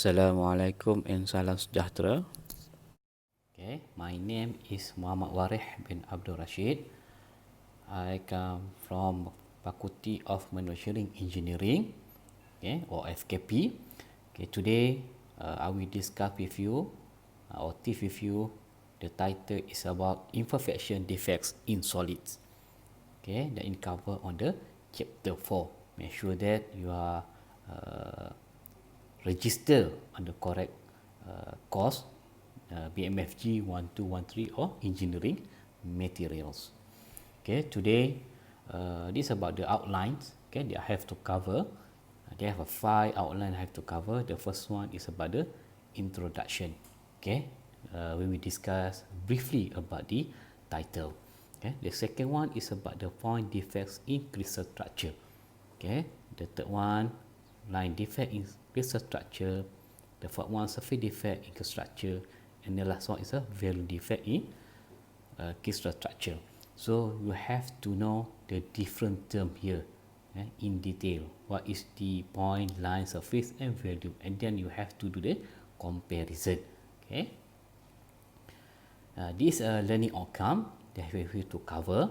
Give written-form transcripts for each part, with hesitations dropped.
Assalamualaikum and salam sejahtera. Okay, my name is Muhammad Warih bin Abdul Rashid. I come from Faculty of Manufacturing Engineering, okay, or FKP. Okay, today I will discuss with you or teach with you. The title is about imperfection defects in solids. Okay, that is covered on the chapter 4. Make sure that you are register on the correct course, BMFG 1213 or engineering materials. Okay, today this is about the outlines. Okay, that I have to cover. They have a 5 outline I have to cover. The first one is about the introduction. Okay, we will discuss briefly about the title. Okay, the second one is about the point defects in crystal structure. Okay, the third one, line defect in crystal structure. The fourth one, surface defect in crystal structure, and the last one is a value defect in crystal structure. So you have to know the different term here in detail. What is the point, line, surface, and value, and then you have to do the comparison. Okay. This learning outcome that we have to cover.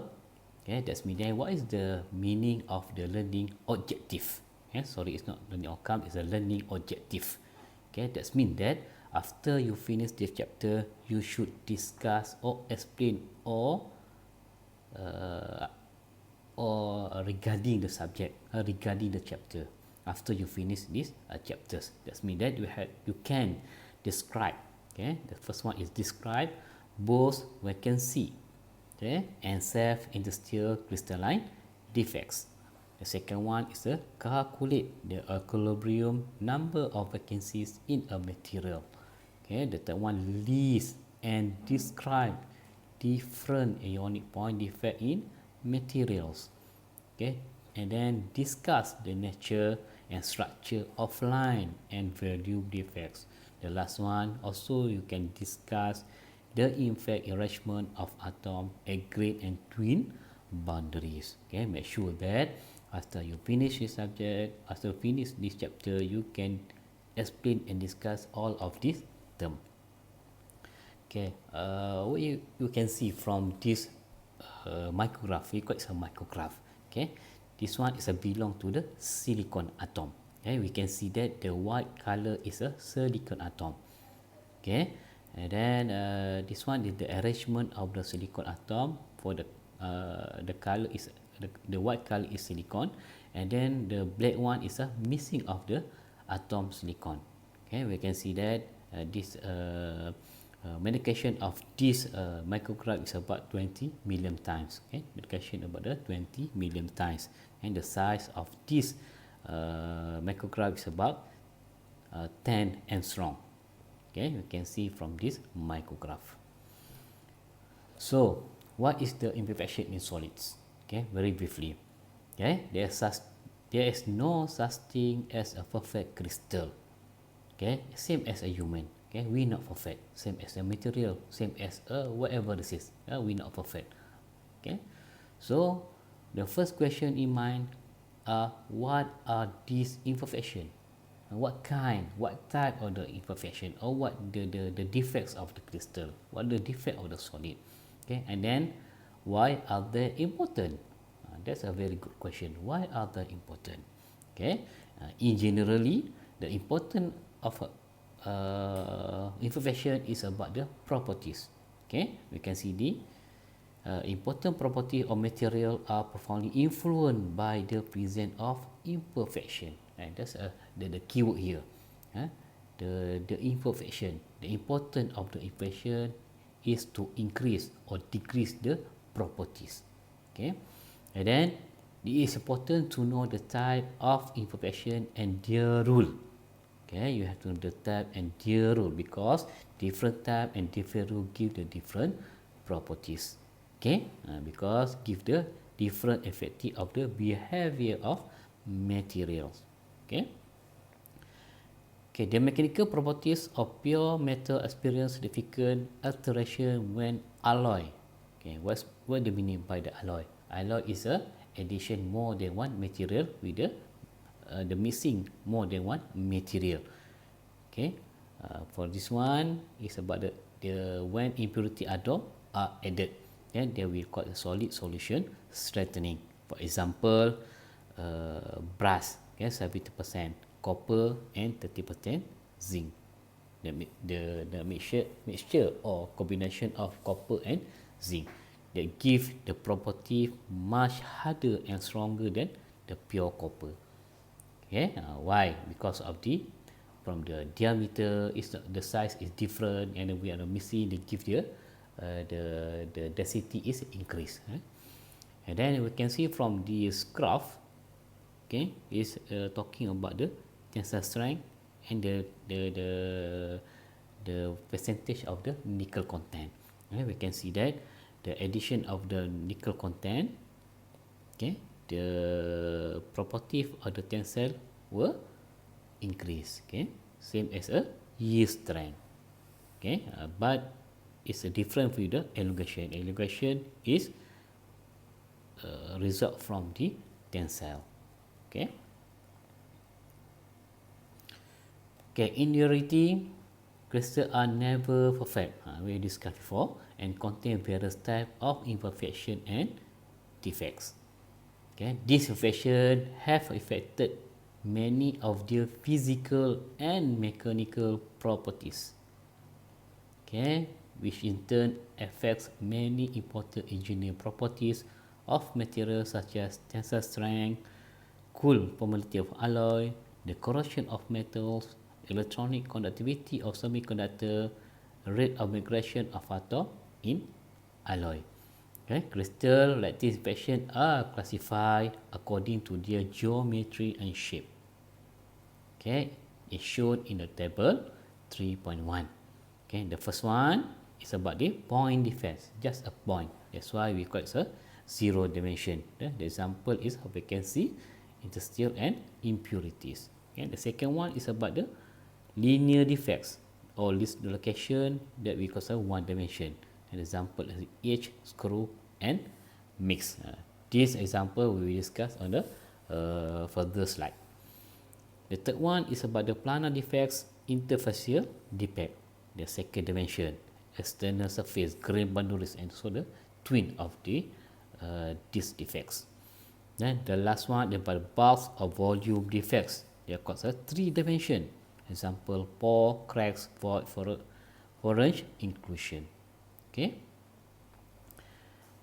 Okay, that's meaning what is the meaning of the learning objective. Okay, sorry, it's not learning outcome, it's a learning objective. Okay, that's mean that after you finish this chapter, you should discuss or explain uh, or regarding the subject, regarding the chapter. After you finish these chapters, that's mean that you can describe. Okay, the first one is describe both vacancy, okay, and self-interstitial crystalline defects. The second one is to calculate the equilibrium number of vacancies in a material. Okay, the third one, list and describe different ionic point defect in materials. Okay, and then discuss the nature and structure of line and value defects. The last one also you can discuss the effect arrangement of atom at great and twin boundaries. Okay, make sure that after you finish this subject, after finish this chapter, you can explain and discuss all of this term. Okay, what you can see from this micrograph, we call it a micrograph. Okay, this one is a belong to the silicon atom. Okay, we can see that the white color is a silicon atom. Okay, and then this one is the arrangement of the silicon atom. For the color is the white color is silicon, and then the black one is a missing of the atom silicon. Okay, we can see that this medication of this micrograph is about 20 million times. Okay, medication about the 20 million times, and the size of this micrograph is about 10 angstrom. Okay, you can see from this micrograph. So, what is the imperfection in solids? Okay, very briefly. Okay, there is no such thing as a perfect crystal. Okay, same as a human. Okay, we not perfect. Same as a material. Same as whatever this is. We not perfect. Okay, so the first question in mind are what are these imperfections? What type of the imperfection, or what the defects of the crystal, what the defect of the solid. Okay, and then why are they important? That's a very good question. Why are they important? Okay, in generally, the importance of imperfection is about the properties. Okay, we can see the important property of material are profoundly influenced by the presence of imperfection. And that's the keyword here. The imperfection. The importance of the imperfection is to increase or decrease the properties. Okay, and then it is important to know the type of imperfection and their rule. Okay, you have to know the type and their rule, because different type and different rule give the different properties. Okay, because give the different effect of the behavior of materials. Okay. Okay, the mechanical properties of pure metal experience significant alteration when alloy. Okay, what do you mean by the alloy? Alloy is a addition more than one material with the missing more than one material. Okay, for this one is about the when impurity atom are added, then they will cause a solid solution strengthening. For example, brass, okay, 70%, copper and 30% zinc. The mixture or combination of copper and zinc that give the property much harder and stronger than the pure copper. Okay, why? Because of the from the diameter is the size is different, and we are missing the give the the density is increased. And then we can see from this graph, okay, is talking about the tensile strength and the percentage of the nickel content. Okay, we can see that the addition of the nickel content, okay, the property of the tensile will increase. Okay, same as a yield strength. Okay, but it's a different with the elongation. Elongation is result from the tensile. Okay. Okay, in reality, crystals are never perfect. We discussed before, and contain various types of imperfection and defects. Okay, these imperfections have affected many of their physical and mechanical properties. Okay, which in turn affects many important engineering properties of materials such as tensile strength, cool permeability of alloy, the corrosion of metals, electronic conductivity of semiconductor, rate of migration of atom in alloy. Okay, crystal like this imperfection are classified according to their geometry and shape. Okay, it's shown in the table 3.1. Okay, the first one is about the point defects, just a point. That's why we call it a zero dimension. The example is vacancy, interstitial and impurities. Okay, the second one is about the linear defects or dislocation that we call one dimension. An example is H, screw and mix. This example we will discuss on the further slide. The third one is about the planar defects, interfacial defect, the second dimension, external surface, grain boundaries, and so the twin of the these defects. Then the last one is about bulk or volume defects. They are called a three dimension. Example, pore, cracks, void, orange inclusion. Okay.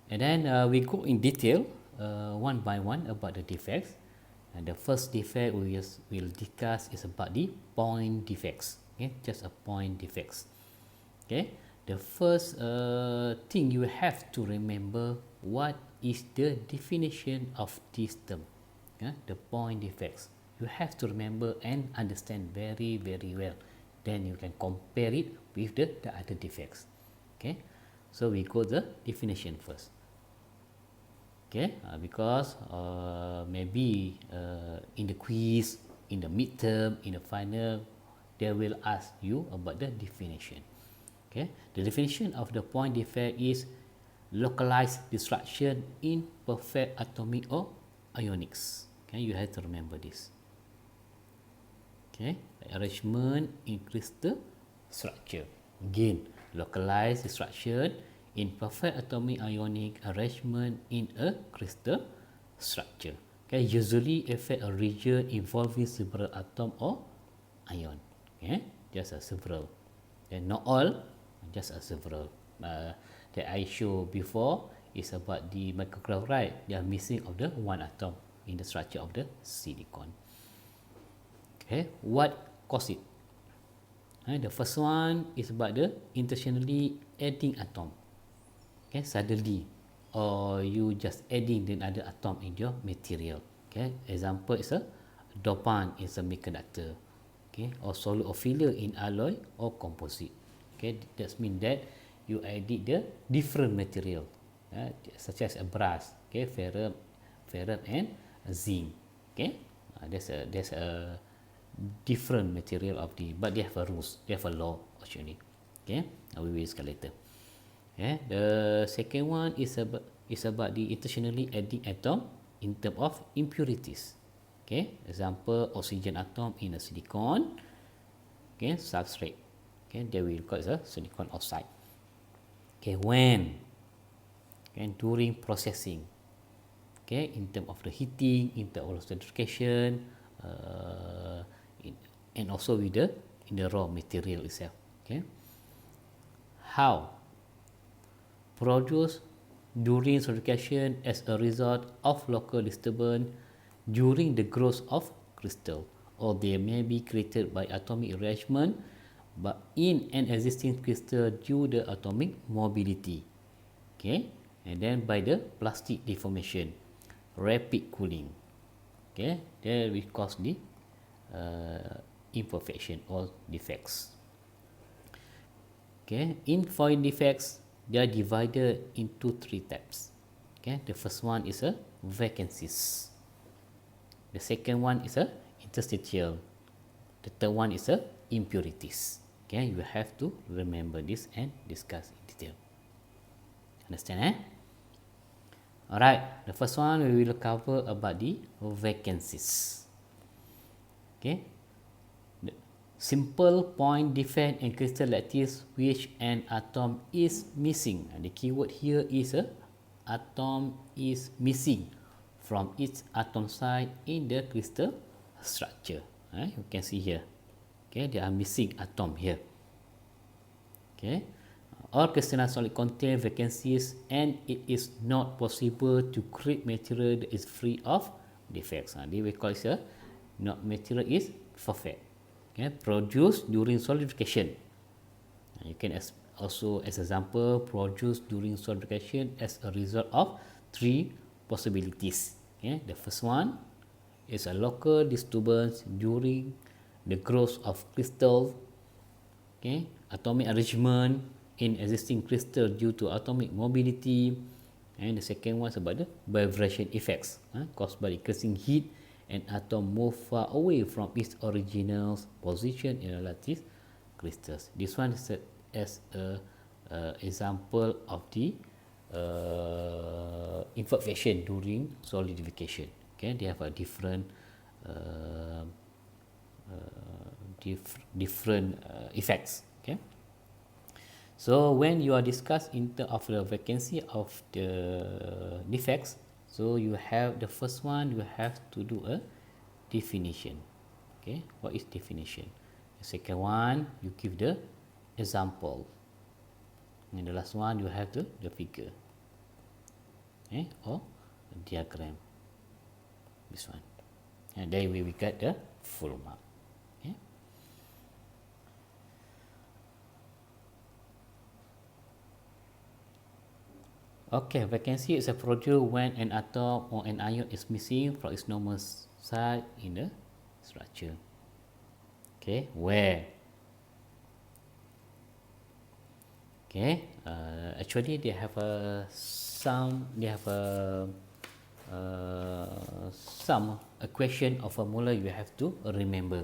And then we go in detail one by one about the defects. And the first defect we will discuss is about the point defects. Okay, just a point defects. Okay, the first thing you have to remember what is the definition of this term. The point defects. You have to remember and understand very well. Then you can compare it with the other defects. Okay, so we go the definition first. Okay, because maybe in the quiz, in the midterm, in the final, they will ask you about the definition. Okay, the definition of the point defect is localized disruption in perfect atomic or ionics. Okay, you have to remember this. Okay, arrangement in crystal structure. Again, localized disruption in perfect atomic ionic arrangement in a crystal structure. Okay, usually affect a region involving several atom or ion. Okay, just a several. And not all, just a several. That I showed before is about the microchloride. They are missing of the one atom in the structure of the silicon. Okay, what cause it? The first one is about the intentionally adding atom. Okay, suddenly, or you just adding another atom in your material. Okay, example is a dopant in semiconductor. Okay, or solid or filler in alloy or composite. Okay, that means that you added the different material, such as a brass, okay, ferrum and zinc. Okay, there's a different material of the, but they have a rules, they have a law actually. Okay, we will discuss later. Yeah, the second one is about the intentionally adding atom in terms of impurities. Okay, example, oxygen atom in a silicon, okay, substrate. Okay, that we call as a silicon oxide. Okay, when, okay, during processing, okay, in terms of the heating, in terms of certification, in, and also with the in the raw material itself. Okay, how produce during certification as a result of local disturbance during the growth of crystal, or they may be created by atomic rearrangement but in an existing crystal due to atomic mobility. Okay, and then by the plastic deformation, rapid cooling. Okay, that will cause the imperfection or defects. Okay, in foil defects, they are divided into three types. Okay, the first one is a vacancies. The second one is a interstitial. The third one is a impurities. Okay, you have to remember this and discuss in detail. Understand, eh? Alright, the first one we will cover about the vacancies. Okay, the simple point defect in crystal lattice which an atom is missing. And the keyword here is a atom is missing from its atom site in the crystal structure. You can see here. Okay, they are missing atom here. Okay, all crystalline solid contain vacancies and it is not possible to create material that is free of defects. This we call it a not material is perfect. Okay, produced during solidification. You can also, as example, produce during solidification as a result of three possibilities. Okay, the first one is a local disturbance during the growth of crystal. Okay, atomic arrangement in existing crystal due to atomic mobility, and the second one is about the vibration effects caused by increasing heat and atom move far away from its original position in a lattice crystals. This one is as a example of the imperfection during solidification. Okay, they have a different different effects. Okay, so when you are discussed in terms of the vacancy of the defects, so you have the first one, you have to do a definition. Okay, what is definition? The second one, you give the example, and the last one, you have the figure, okay, or diagram. This one, and then we get the full mark. Okay. Okay, vacancy is a product when an atom or an ion is missing from its normal site in the structure. Okay, where? Okay, actually they have a some equation or formula you have to remember,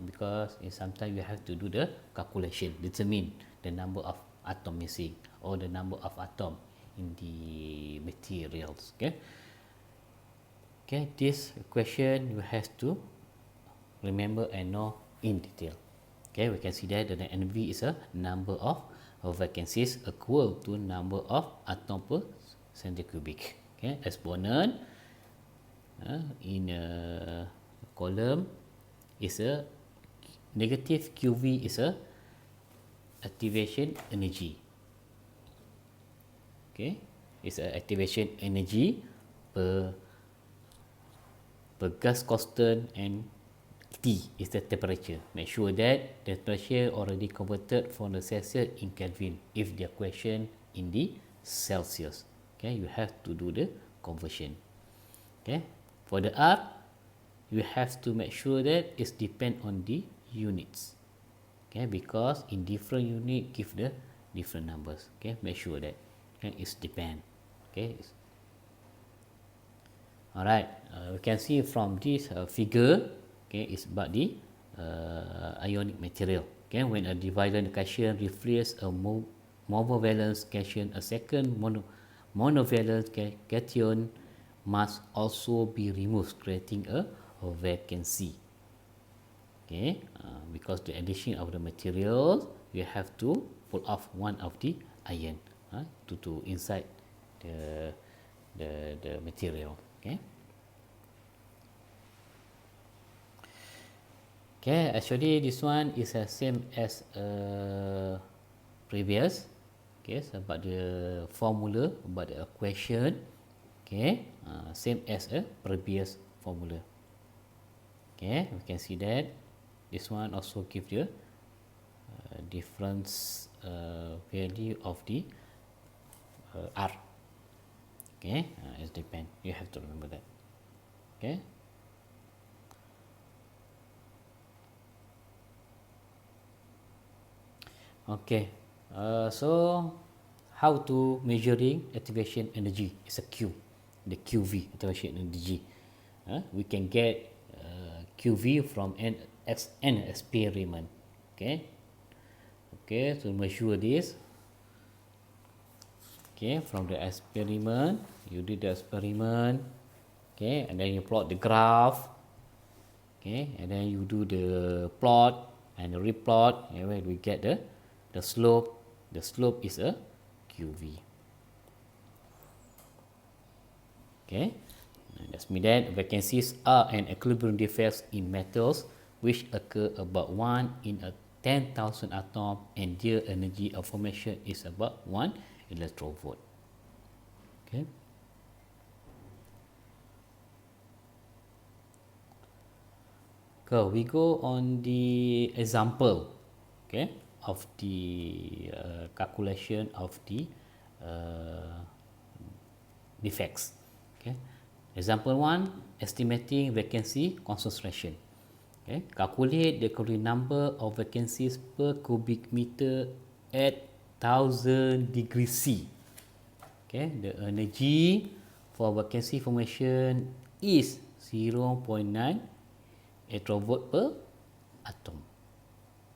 because sometimes you have to do the calculation, determine the number of atom missing or the number of atom in the materials. Okay, this question you have to remember and know in detail. Okay, we can see that the NV is a number of vacancies equal to number of atom per centimeter cubic. Okay, exponent in a column is a negative QV is a activation energy. Okay, it's a activation energy per gas constant, and T is the temperature. Make sure that the temperature already converted from the Celsius in Kelvin if they are question in the Celsius. Okay, you have to do the conversion. Okay, for the R, you have to make sure that it's depend on the units. Okay, because in different unit give the different numbers. Okay, make sure that it's depend. Okay. Alright, we can see from this figure. Okay, it's about the ionic material. Okay, when a divalent cation reflects a monovalent cation, a second monovalent cation must also be removed, creating a vacancy. Okay, because the addition of the materials, you have to pull off one of the iron to inside the the material. Okay. Okay, actually this one is the same as previous. Okay, so about the formula, about the equation. Okay, same as a previous formula. Okay, we can see that this one also give you difference value of the R. Okay, it depends. You have to remember that. Okay. Okay. So how to measuring activation energy is a Q, the QV activation energy. We can get QV from an experiment. Okay. Okay, to measure this. Okay, from the experiment, you did the experiment. Okay, and then you plot the graph. Okay, and then you do the plot and the replot, and when we get the slope is a QV. Okay, that's mean that vacancies are an equilibrium defects in metals which occur about 1 in a 10,000 atom, and their energy of formation is about 1 electron-volt. Okay. So we go on the example, okay, of the calculation of the defects. Okay, example 1, estimating vacancy concentration. Okay, calculate the correct number of vacancies per cubic meter at 1000 degrees C. Okay, the energy for vacancy formation is 0.9 electron-volt per atom.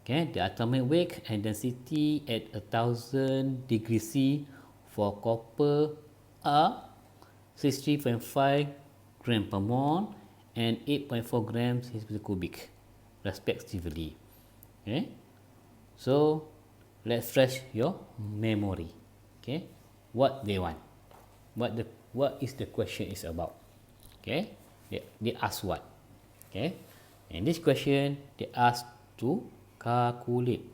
Okay, the atomic weight and density at 1000 degrees C for copper are 63.5 gram per mole and 8.4 grams per cubic, respectively. Okay, so let's refresh your memory. Okay, what they want, what is the question is about. Okay, they ask what. Okay, in this question they ask to calculate.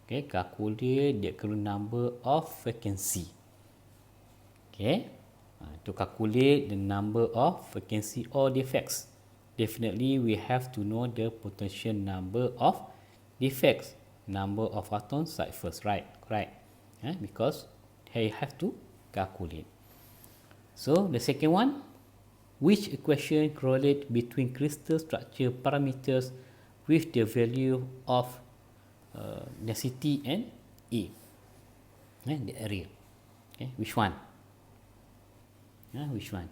Okay, calculate the current number of vacancy. Okay, to calculate the number of vacancy or defects, definitely we have to know the potential number of defects, number of atoms site first, right? Correct. Because I have to calculate. So the second one, which equation correlate between crystal structure parameters with the value of density and A, the area. Okay, which one? Which one?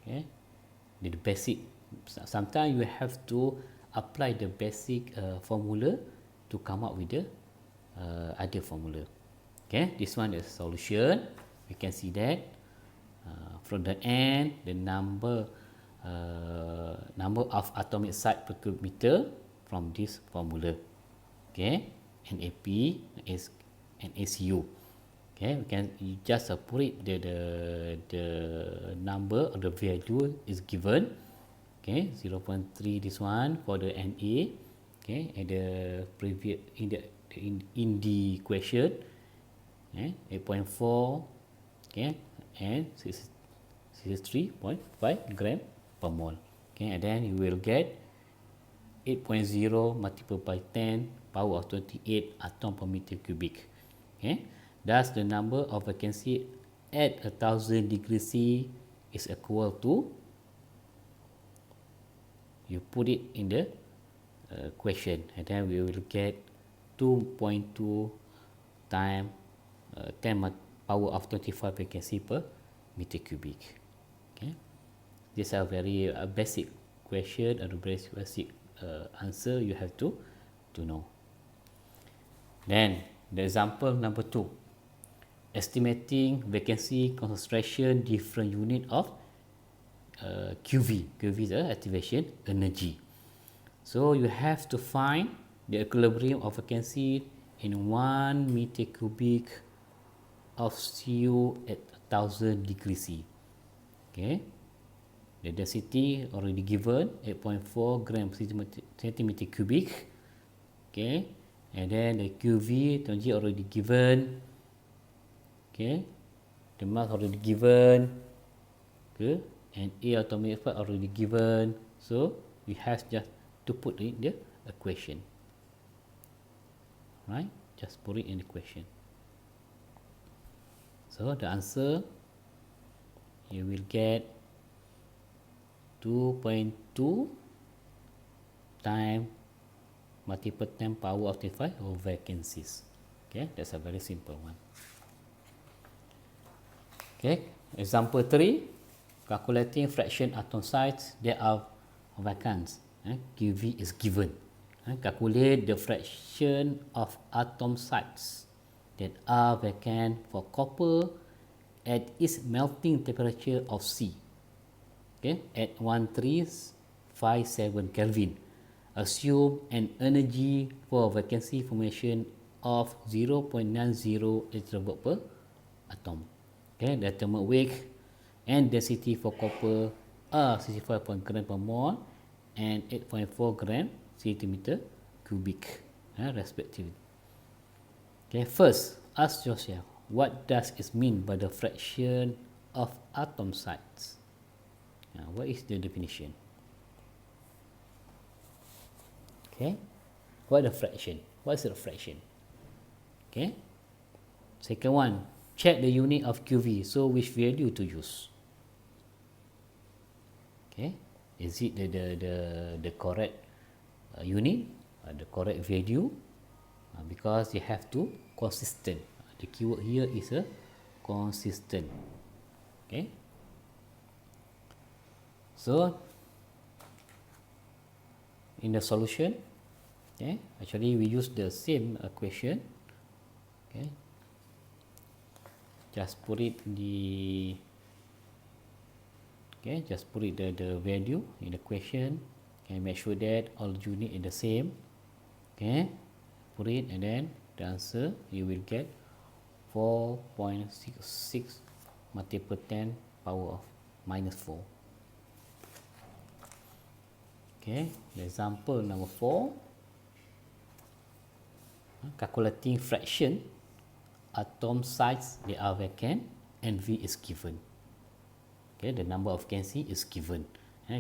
Okay, the basic. Sometimes you have to apply the basic formula to come up with the other formula. Okay, this one is solution. We can see that from the end, the number of atomic site per cubic meter from this formula. Okay, NAP is NaCu. Okay, we can just put it the number or the value is given. Okay, 0.3 this one for the Na. Okay, and the previous in the question, 8.4. Okay, and 63.5 gram per mole. Okay, and then you will get 8.0 multiplied by 10 power of 28 atom per meter cubic. Okay, thus the number of vacancy at 1000 degrees C is equal to, you put it in the question, and then we will get 2.2 times 10 power of 25 vacancy per meter cubic. Okay, these are very basic question and basic answer you have to know. Then the example number 2, estimating vacancy concentration different unit of QV. QV is activation energy. So you have to find the equilibrium of vacancy in 1 meter cubic of CO at 1000 degrees C. Okay, the density already given 8.4 gram per centimeter cubic. Okay, and then the QV technology already given. Okay, the mass already given. Okay, and A atomic effect already given. So we have just to put in the equation. Right, just put it in the equation. So the answer, you will get 2.2 times multiple 10 power of 25 of vacancies. Okay, that's a very simple one. Okay, example 3, calculating fraction atom size that are vacant. QV is given. Calculate the fraction of atom size that are vacant for copper at its melting temperature of C. Okay, at 1357 Kelvin. Assume an energy for vacancy formation of 0.90 electron per atom. Okay, the atomic weight and density for copper are 65 gram per mole and 8.4 gram centimeter cubic, respectively. Okay, first ask yourself, what does it mean by the fraction of atom size? What is the definition? Okay, what is the fraction? What is the fraction? Okay, second one, check the unit of QV. So which value to use? Okay, is it the correct unit, the correct value? Because you have to consistent. The keyword here is a consistent. Okay, so in the solution, okay, actually we use the same equation. Okay, just put it the value in the question. Okay, make sure that all unit is the same. Okay, put it, and then the answer you will get 4.66 multiple 10 power of minus 4. Okay, example number 4, calculating fraction atom size they are vacant and V is given. Okay, the number of vacancy is given.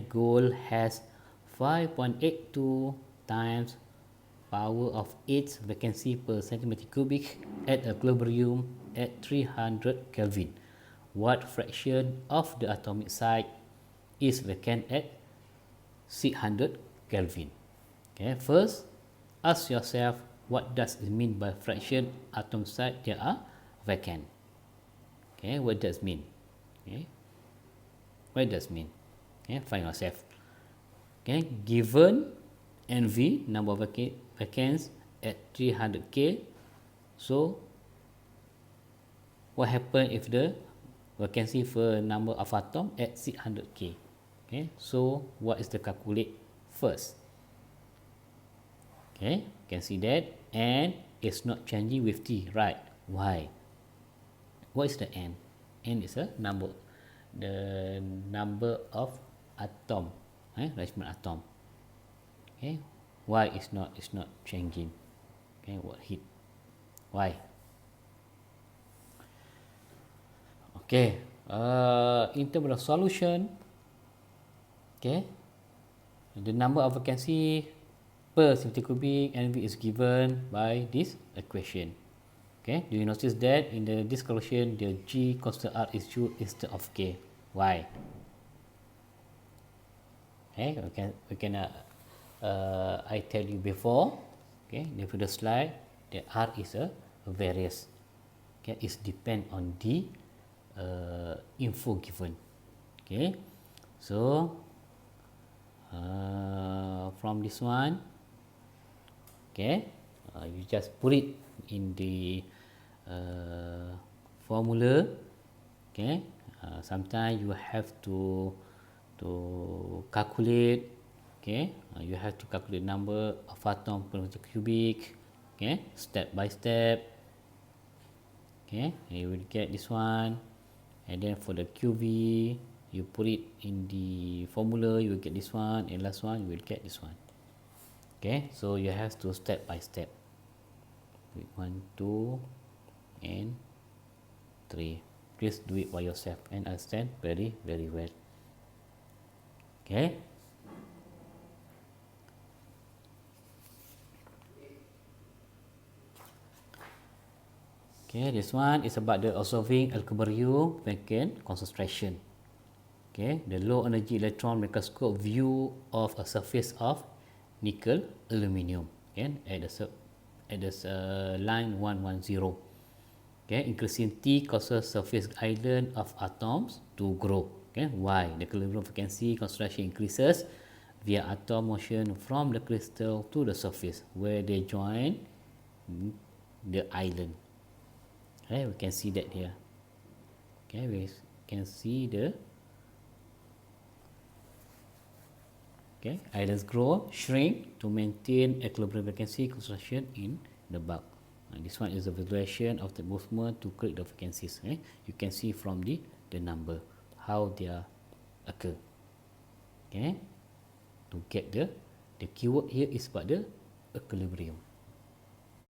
Gold has 5.82 times power of 8 vacancy per centimeter cubic at equilibrium at 300 Kelvin. What fraction of the atomic size is vacant at 600 Kelvin? Okay, first ask yourself, what does it mean by fraction atom size that are vacant? Okay, what does it mean? Okay, what does it mean? Okay, find yourself. Okay, given NV, number of vacants at 300K. So what happen if the vacancy for number of atom at 600K? Okay, so what is the calculate first? Okay, you can see that n is not changing with t, right? Why? What is the n? N is a number, the number of atom, Rashman atom. Okay, why is not changing? Okay, what hit? Why? Okay, in terms of solution, okay, the number of vacancy per centimeter cubic NV is given by this equation. Okay, do you notice that in this calculation the G constant R is used instead of K? Why? Okay, I tell you before, okay, in the previous slide, that R is a variance. Okay, it depend on the info given. Okay, so from this one, okay, you just put it in the formula. Okay, sometimes you have to calculate. Okay, you have to calculate number of atom per meter cubic. Okay, step by step. Okay, you will get this one, and then for the QV, you put it in the formula, you will get this one, and last one you will get this one. Okay, so you have to step by step. 1, 2, and 3. Please do it by yourself and understand very well. Okay. Okay, this one is about the observing equilibrium vacant concentration. Okay, the low energy electron microscope view of a surface of nickel aluminium. Okay, at the line 110. Okay, increasing T causes surface island of atoms to grow. Okay, why? The equilibrium frequency concentration increases via atom motion from the crystal to the surface where they join the island. Okay, we can see that here. Okay, we can see the islands grow, shrink to maintain equilibrium frequency concentration in the bulk. This one is a visualization of the movement to create the frequencies. You can see from the number how they are occur. Okay, to get the keyword here is about the equilibrium.